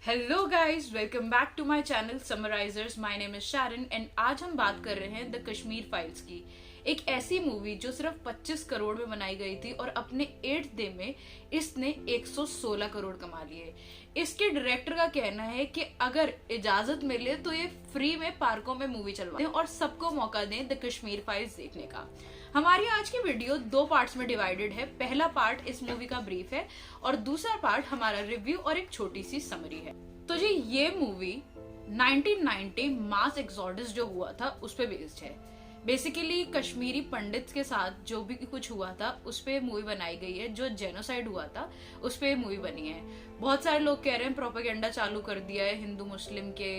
Hello guys, welcome back to my channel Summarizers. My name is Sharan and आज हम बात कर रहे हैं द कश्मीर फाइल्स की। एक ऐसी मूवी जो सिर्फ 25 करोड़ में बनाई गई थी और अपने 8th डे में इसने 116 करोड़ कमा लिए। इसके डायरेक्टर का कहना है कि अगर इजाजत मिले तो ये फ्री में पार्कों में मूवी चलवाएं और सबको मौका दें द कश्मीर फाइल्स देखने का। हमारी आज की वीडियो 2 पार्ट्स में डिवाइडेड है। पहला पार्ट इस मूवी का ब्रीफ है और दूसरा पार्ट हमारा रिव्यू और एक छोटी सी समरी है। तो जी ये मूवी 1990 मास एक्सोडस जो हुआ था उस पे बेस्ड है। बेसिकली कश्मीरी पंडित्स के साथ जो भी कुछ हुआ था उस पे मूवी बनाई गई है। जो जेनोसाइड हुआ था उस पे मूवी बनी है। बहुत सारे लोग कह रहे हैं प्रोपेगेंडा चालू कर दिया है हिंदू मुस्लिम के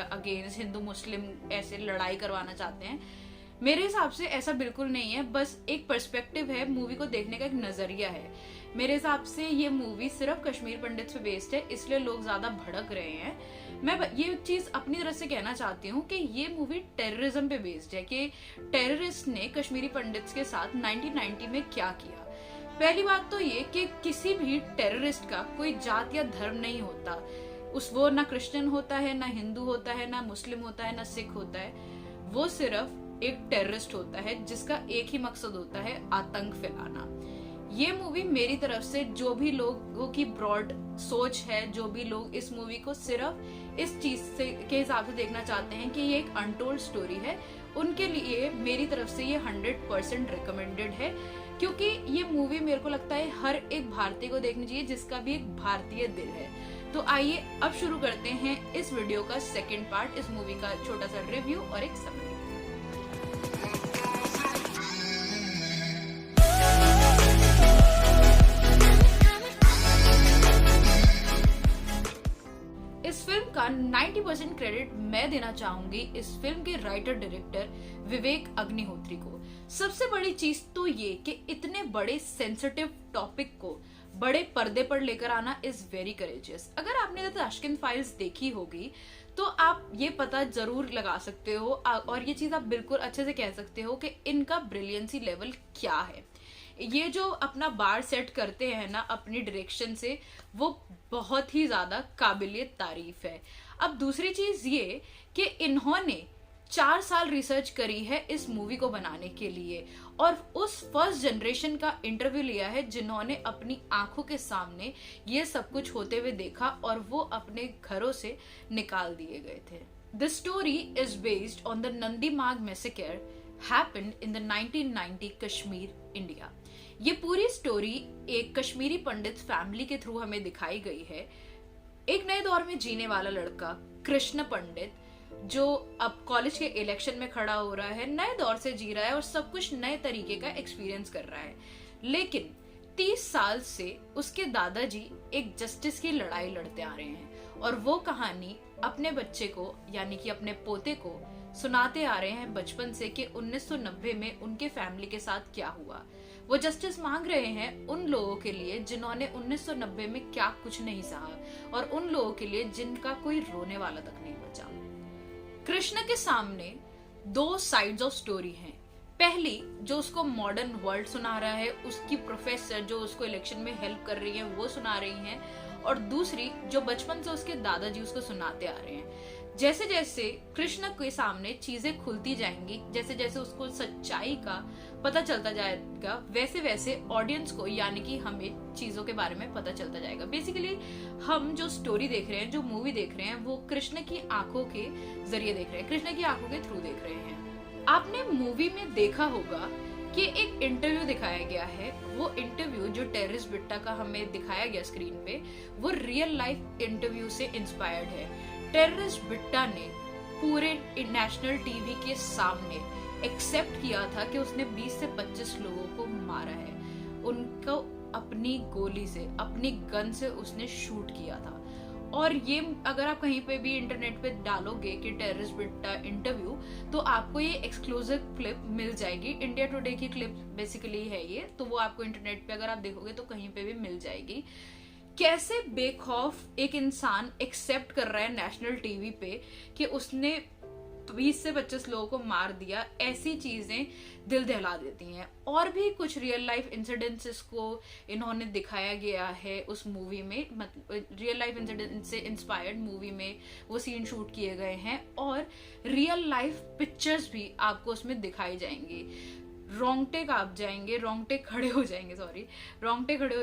अगेंस्ट, हिंदू मुस्लिम ऐसे लड़ाई करवाना चाहते हैं। मेरे हिसाब से ऐसा बिल्कुल नहीं है, बस एक पर्सपेक्टिव है, मूवी को देखने का एक नजरिया है। मेरे हिसाब से ये मूवी सिर्फ कश्मीर पंडित पे बेस्ड है, इसलिए लोग ज्यादा भड़क रहे हैं। मैं ये चीज अपनी तरफ से कहना चाहती हूँ कि ये मूवी टेररिज्म पे बेस्ड है कि टेररिस्ट ने कश्मीरी पंडित्स के साथ 1990 में क्या किया। पहली बात तो ये कि किसी भी टेररिस्ट का कोई जात या धर्म नहीं होता। वो ना क्रिश्चियन होता है, ना हिंदू होता है, ना मुस्लिम होता है, ना सिख होता है। वो सिर्फ एक टेररिस्ट होता है जिसका एक ही मकसद होता है आतंक फैलाना। ये मूवी मेरी तरफ से जो भी लोगों की ब्रॉड सोच है, जो भी लोग इस मूवी को सिर्फ इस चीज से के हिसाब से देखना चाहते हैं कि ये एक अनटोल्ड स्टोरी है, उनके लिए मेरी तरफ से ये 100% रिकमेंडेड है। क्योंकि ये मूवी मेरे को लगता है हर एक भारतीय को देखनी चाहिए जिसका भी एक भारतीय दिल है। तो आइए अब शुरू करते हैं इस वीडियो का सेकेंड पार्ट, इस मूवी का छोटा सा रिव्यू और एक समरी। इस फिल्म का 90% क्रेडिट मैं देना चाहूंगी इस फिल्म के राइटर डायरेक्टर विवेक अग्निहोत्री को। सबसे बड़ी चीज तो ये कि इतने बड़े सेंसिटिव टॉपिक को बड़े पर्दे पर लेकर आना इज वेरी करेजियस। अगर आपने द ताशकंद फाइल्स देखी होगी तो आप ये पता जरूर लगा सकते हो और ये चीज आप बिल्कुल अच्छे से कह सकते हो कि इनका ब्रिलियंसी लेवल क्या है। ये जो अपना बार सेट करते हैं ना अपनी डायरेक्शन से, वो बहुत ही ज्यादा काबिलिय तारीफ है। अब दूसरी चीज ये कि इन्होंने 4 साल रिसर्च करी है इस मूवी को बनाने के लिए और उस फर्स्ट जनरेशन का इंटरव्यू लिया है जिन्होंने अपनी आंखों के सामने ये सब कुछ होते हुए देखा और वो अपने घरों से निकाल दिए गए थे। The story is based on the Nandi Marg massacre happened in the 1990 Kashmir, India. ये पूरी स्टोरी एक कश्मीरी पंडित फैमिली के थ्रू हमें दिखाई गई है। एक नए दौर में जीने वाला लड़का कृष्ण पंडित जो अब कॉलेज के इलेक्शन में खड़ा हो रहा है, नए दौर से जी रहा है और सब कुछ नए तरीके का एक्सपीरियंस कर रहा है। लेकिन 30 साल से उसके दादाजी एक जस्टिस की लड़ाई लड़ते आ रहे हैं और वो कहानी अपने बच्चे को यानी कि अपने पोते को सुनाते आ रहे हैं बचपन से कि 1990 में उनके फैमिली के साथ क्या हुआ। वो जस्टिस मांग रहे हैं उन लोगों के लिए जिन्होंने 1990 में क्या कुछ नहीं सहा और उन लोगों के लिए जिनका कोई रोने वाला तक नहीं बचा। कृष्ण के सामने 2 साइड्स ऑफ स्टोरी हैं। पहली जो उसको मॉडर्न वर्ल्ड सुना रहा है, उसकी प्रोफेसर जो उसको इलेक्शन में हेल्प कर रही है वो सुना रही हैं, और दूसरी जो बचपन से उसके दादाजी उसको सुनाते आ रहे हैं। जैसे जैसे कृष्ण के सामने चीजें खुलती जाएंगी, जैसे जैसे उसको सच्चाई का पता चलता जाएगा, वैसे वैसे ऑडियंस को यानी कि हमें चीजों के बारे में पता चलता जाएगा। बेसिकली हम जो स्टोरी देख रहे हैं, जो मूवी देख रहे हैं, वो कृष्ण की आंखों के जरिए देख रहे हैं, कृष्ण की आंखों के थ्रू देख रहे हैं। आपने मूवी में देखा होगा कि एक इंटरव्यू दिखाया गया है। वो इंटरव्यू जो टेररिस्ट बिट्टा का हमें दिखाया गया स्क्रीन पे, वो रियल लाइफ इंटरव्यू से इंस्पायर्ड है। टेररिस्ट बिट्टा ने पूरे नेशनल टीवी के सामने एक्सेप्ट किया था कि उसने 20 से 25 लोगों को मारा है। उनको अपनी गोली से, अपनी गन से उसने शूट किया था। और ये अगर आप कहीं पे भी इंटरनेट पे डालोगे कि टेररिस्ट बिट्टा इंटरव्यू, तो आपको ये एक्सक्लूसिव क्लिप मिल जाएगी। इंडिया टुडे की क्लिप बेसिकली है ये, तो वो आपको इंटरनेट पे अगर आप देखोगे तो कहीं पे भी मिल जाएगी। कैसे बेखौफ एक इंसान एक्सेप्ट कर रहा है नेशनल टीवी पे कि उसने 20 से 25 लोगों को मार दिया, ऐसी चीजें दिल दहला देती हैं। और भी कुछ रियल लाइफ इंसिडेंसेस को इन्होंने दिखाया गया है उस मूवी में, मतलब रियल लाइफ इंसिडेंट से इंस्पायर्ड मूवी में वो सीन शूट किए गए हैं, और रियल लाइफ पिक्चर्स भी आपको उसमें दिखाई जाएंगी। रोंगटे कांप जाएंगे, रोंगटे खड़े हो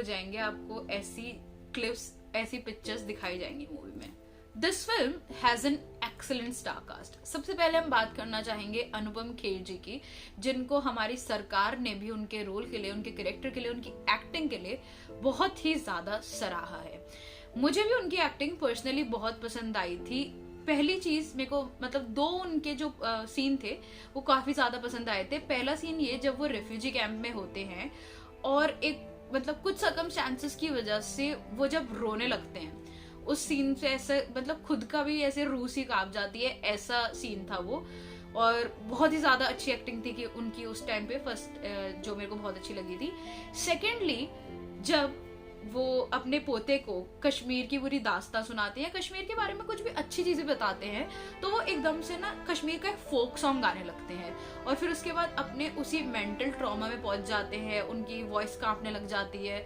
जाएंगे आपको ऐसी क्लिप्स, ऐसी पिक्चर्स दिखाई जाएंगी मूवी में। This film has an excellent star cast. सबसे पहले हम बात करना चाहेंगे अनुपम खेर जी की, जिनको हमारी सरकार ने भी उनके रोल के लिए, उनके कैरेक्टर के लिए, उनकी एक्टिंग के लिए बहुत ही ज्यादा सराहा है। मुझे भी उनकी एक्टिंग पर्सनली बहुत पसंद आई थी। पहली चीज मेरे को, मतलब दो उनके जो सीन थे वो काफी ज्यादा पसंद आए थे। पहला सीन ये, जब वो रेफ्यूजी कैंप में होते हैं और एक मतलब कुछ सर्कमस्टेंसेस की वजह से वो जब रोने लगते हैं, उस सीन से ऐसे मतलब खुद का भी ऐसे रूह सी कांप जाती है, ऐसा सीन था वो। और बहुत ही ज्यादा अच्छी एक्टिंग थी कि उनकी उस टाइम पे, फर्स्ट जो मेरे को बहुत अच्छी लगी थी। सेकेंडली, जब वो अपने पोते को कश्मीर की पूरी दास्तां सुनाते हैं, कश्मीर के बारे में कुछ भी अच्छी चीजें बताते हैं, तो वो एकदम से ना कश्मीर का एक फोक सॉन्ग गाने लगते हैं, और फिर उसके बाद अपने उसी मेंटल ट्रॉमा में पहुंच जाते हैं, उनकी वॉइस कांपने लग जाती है।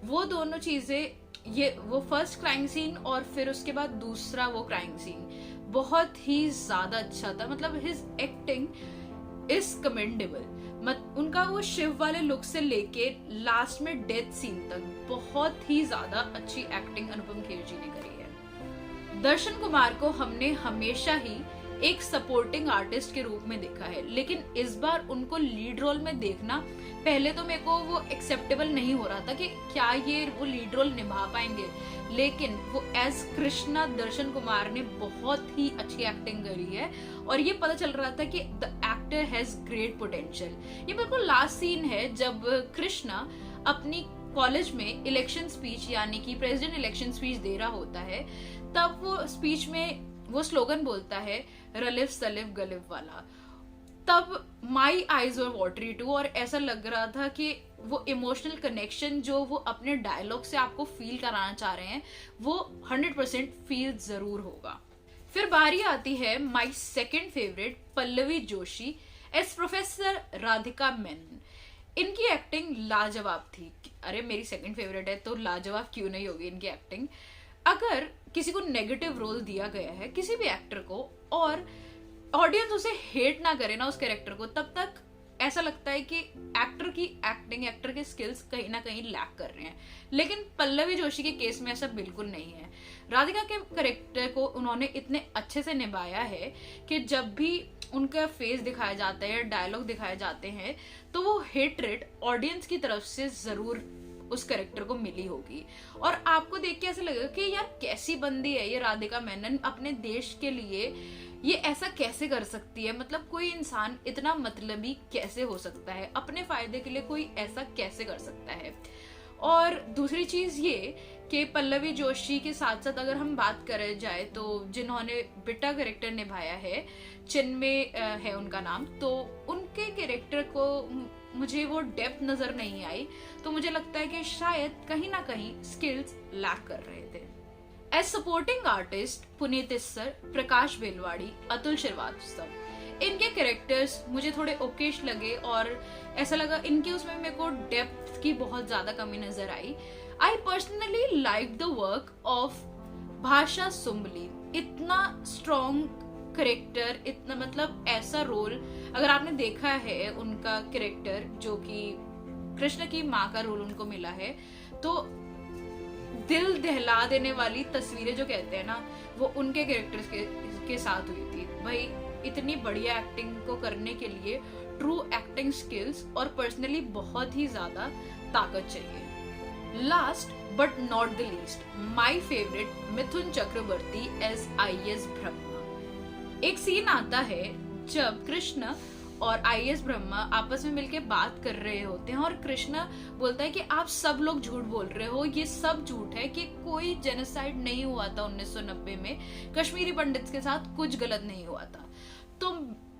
वो दोनों चीजें, ये वो फर्स्ट क्राइम सीन और फिर उसके बाद दूसरा वो क्राइम सीन बहुत ही ज्यादा अच्छा था। मतलब हिज एक्टिंग इज कमेंडेबल। उनका वो शिव वाले लुक से लेके लास्ट में डेथ सीन तक बहुत ही ज्यादा अच्छी एक्टिंग अनुपम खेर जी ने करी है। दर्शन कुमार को हमने हमेशा ही एक सपोर्टिंग आर्टिस्ट के रूप में देखा है, लेकिन इस बार उनको लीड रोल में देखना, पहले तो मेरे को वो एक्सेप्टेबल नहीं हो रहा था कि क्या ये वो लीड रोल निभा पाएंगे, लेकिन वो एज कृष्णा दर्शन कुमार ने बहुत ही अच्छी एक्टिंग करी है, और ये पता चल रहा था कि the actor has great potential. ये बिल्कुल लास्ट सीन है जब कृष्णा अपनी कॉलेज में इलेक्शन स्पीच, यानी कि प्रेसिडेंट इलेक्शन स्पीच दे रहा होता है, तब वो स्पीच में वो स्लोगन बोलता है रलिफ सलिफ गलिफ वाला। तब my eyes were watery too, और ऐसा लग रहा था कि वो इमोशनल कनेक्शन जो वो अपने डायलॉग से आपको फील कराना चाह रहे हैं, वो 100% फील जरूर होगा। फिर बारी आती है my second favourite Pallavi Joshi as professor Radhika Menon. इनकी एक्टिंग लाजवाब थी। अरे मेरी सेकंड फेवरेट है तो लाजवाब क्यों नहीं होगी इनकी एक्टिंग। अगर किसी को नेगेटिव रोल दिया गया है, किसी भी एक्टर को, और ऑडियंस उसे हेट ना करे ना उस कैरेक्टर को, तब तक ऐसा लगता है कि एक्टर की एक्टिंग, एक्टर के स्किल्स कहीं ना कहीं लैक कर रहे हैं। लेकिन पल्लवी जोशी के केस में ऐसा बिल्कुल नहीं है। राधिका के कैरेक्टर को उन्होंने इतने अच्छे से निभाया है कि जब भी उनका फेस दिखाया जाता है, डायलॉग दिखाए जाते हैं, तो वो हेट्रेड ऑडियंस की तरफ से जरूर उस कैरेक्टर को मिली होगी, और आपको देख के ऐसा लगेगा कि यार कैसी बंदी है ये राधिका मेनन, अपने देश के लिए ये ऐसा कैसे कर सकती है। मतलब कोई इंसान इतना मतलबी कैसे हो सकता है, अपने फायदे के लिए कोई ऐसा कैसे कर सकता है। और दूसरी चीज ये कि पल्लवी जोशी के साथ साथ अगर हम बात करें जाए तो जिन्होंने बिट्टा कैरेक्टर निभाया है, चिन्मय है उनका नाम, तो उनके कैरेक्टर को मुझे वो डेप्थ नजर नहीं आई, तो मुझे लगता है कि शायद कहीं ना कहीं स्किल्स लैक कर रहे थे। As supporting artist Puneet Issar, Prakash Belawadi, Atul Shrivastava, इनके कैरेक्टर्स मुझे थोड़े ओकेश लगे, और ऐसा लगा इनके उसमें मेरे को डेप्थ की बहुत ज्यादा कमी नजर आई। I personally like the work of Bhasha Sumbli. इतना स्ट्रॉन्ग कैरेक्टर, इतना मतलब ऐसा रोल, अगर आपने देखा है उनका कैरेक्टर जो कि कृष्ण की माँ का रोल उनको मिला है, तो दिल दहला देने वाली तस्वीरें जो कहते हैं ना, वो उनके कैरेक्टर्स के साथ हुई थी। भाई इतनी बढ़िया एक्टिंग को करने के लिए ट्रू एक्टिंग स्किल्स और पर्सनली बहुत ही ज्यादा ताकत चाहिए। Last but not the least, my favourite Mithun Chakraborty as IAS Brahma. एक सीन आता है जब कृष्ण और IAS ब्रह्मा आपस में मिलके बात कर रहे होते हैं, और कृष्ण बोलता है कि आप सब लोग झूठ बोल रहे हो, ये सब झूठ है, कि कोई जेनोसाइड नहीं हुआ था 1990 में, कश्मीरी पंडित के साथ कुछ गलत नहीं हुआ था। तो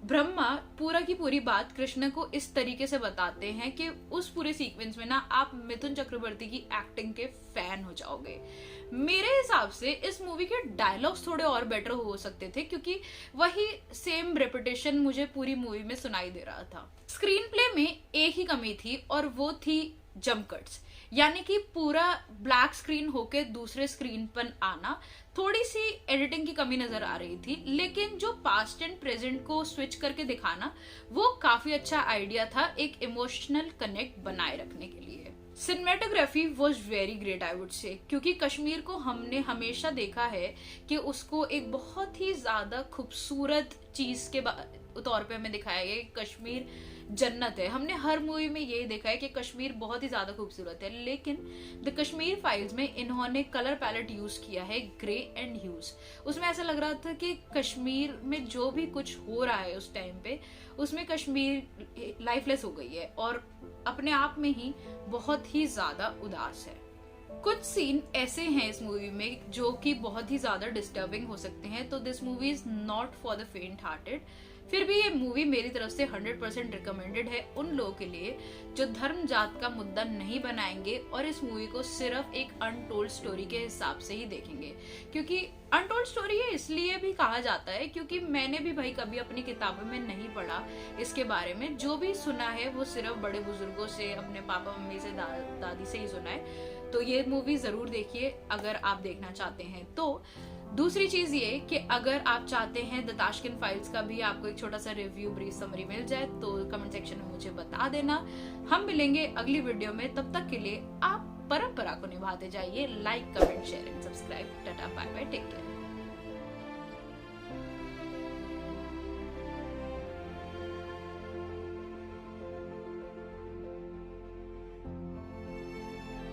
ब्रह्मा पूरा की पूरी बात कृष्ण को इस तरीके से बताते हैं कि उस पूरे सीक्वेंस में ना आप मिथुन चक्रवर्ती की एक्टिंग के फैन हो जाओगे। मेरे हिसाब से इस मूवी के डायलॉग्स थोड़े और बेटर हो सकते थे, क्योंकि वही सेम रेपिटेशन मुझे पूरी मूवी में सुनाई दे रहा था। स्क्रीन प्ले में एक ही कमी थी और वो थी जंप कट्स, यानी कि पूरा ब्लैक स्क्रीन होके दूसरे स्क्रीन पर आना। थोड़ी सी एडिटिंग की कमी नजर आ रही थी, लेकिन जो पास्ट एंड प्रेजेंट को स्विच करके दिखाना वो काफी अच्छा आइडिया था एक इमोशनल कनेक्ट बनाए रखने के लिए। Cinematography was very great I would say, क्योंकि कश्मीर को हमने हमेशा देखा है कि उसको एक बहुत ही ज्यादा खूबसूरत चीज के तौर पे हमें दिखाया गया कि कश्मीर जन्नत है। हमने हर मूवी में यही देखा है कि कश्मीर बहुत ही ज्यादा खूबसूरत है, लेकिन द कश्मीर फाइल्स में इन्होंने कलर पैलेट यूज किया है ग्रे एंड ह्यूज। उसमें ऐसा लग रहा था कि कश्मीर में जो भी कुछ हो रहा है उस टाइम पे, उसमें कश्मीर लाइफलेस हो गई है और अपने आप में ही बहुत ही ज्यादा उदास है। कुछ सीन ऐसे हैं इस मूवी में जो कि बहुत ही ज्यादा डिस्टर्बिंग हो सकते हैं, तो this movie is not for the फेंट हार्टेड। फिर भी ये मूवी मेरी तरफ से 100% रिकमेंडेड है उन लोगों के लिए जो धर्म जात का मुद्दा नहीं बनाएंगे और इस मूवी को सिर्फ एक अनटोल्ड स्टोरी के हिसाब से ही देखेंगे। क्योंकि अनटोल्ड स्टोरी है इसलिए भी कहा जाता है क्योंकि मैंने भी भाई कभी अपनी किताबों में नहीं पढ़ा इसके बारे में। जो भी सुना है वो सिर्फ बड़े बुजुर्गों से, अपने पापा मम्मी से, दादी से ही सुना है। तो ये मूवी जरूर देखिए अगर आप देखना चाहते हैं तो। दूसरी चीज ये कि अगर आप चाहते हैं द ताशकिन फाइल्स का भी आपको एक छोटा सा रिव्यू ब्रीफ समरी मिल जाए तो कमेंट सेक्शन में मुझे बता देना। हम मिलेंगे अगली वीडियो में, तब तक के लिए आप परंपरा को निभाते जाइए। Like, comment, share and subscribe. Tata, bye bye, take care.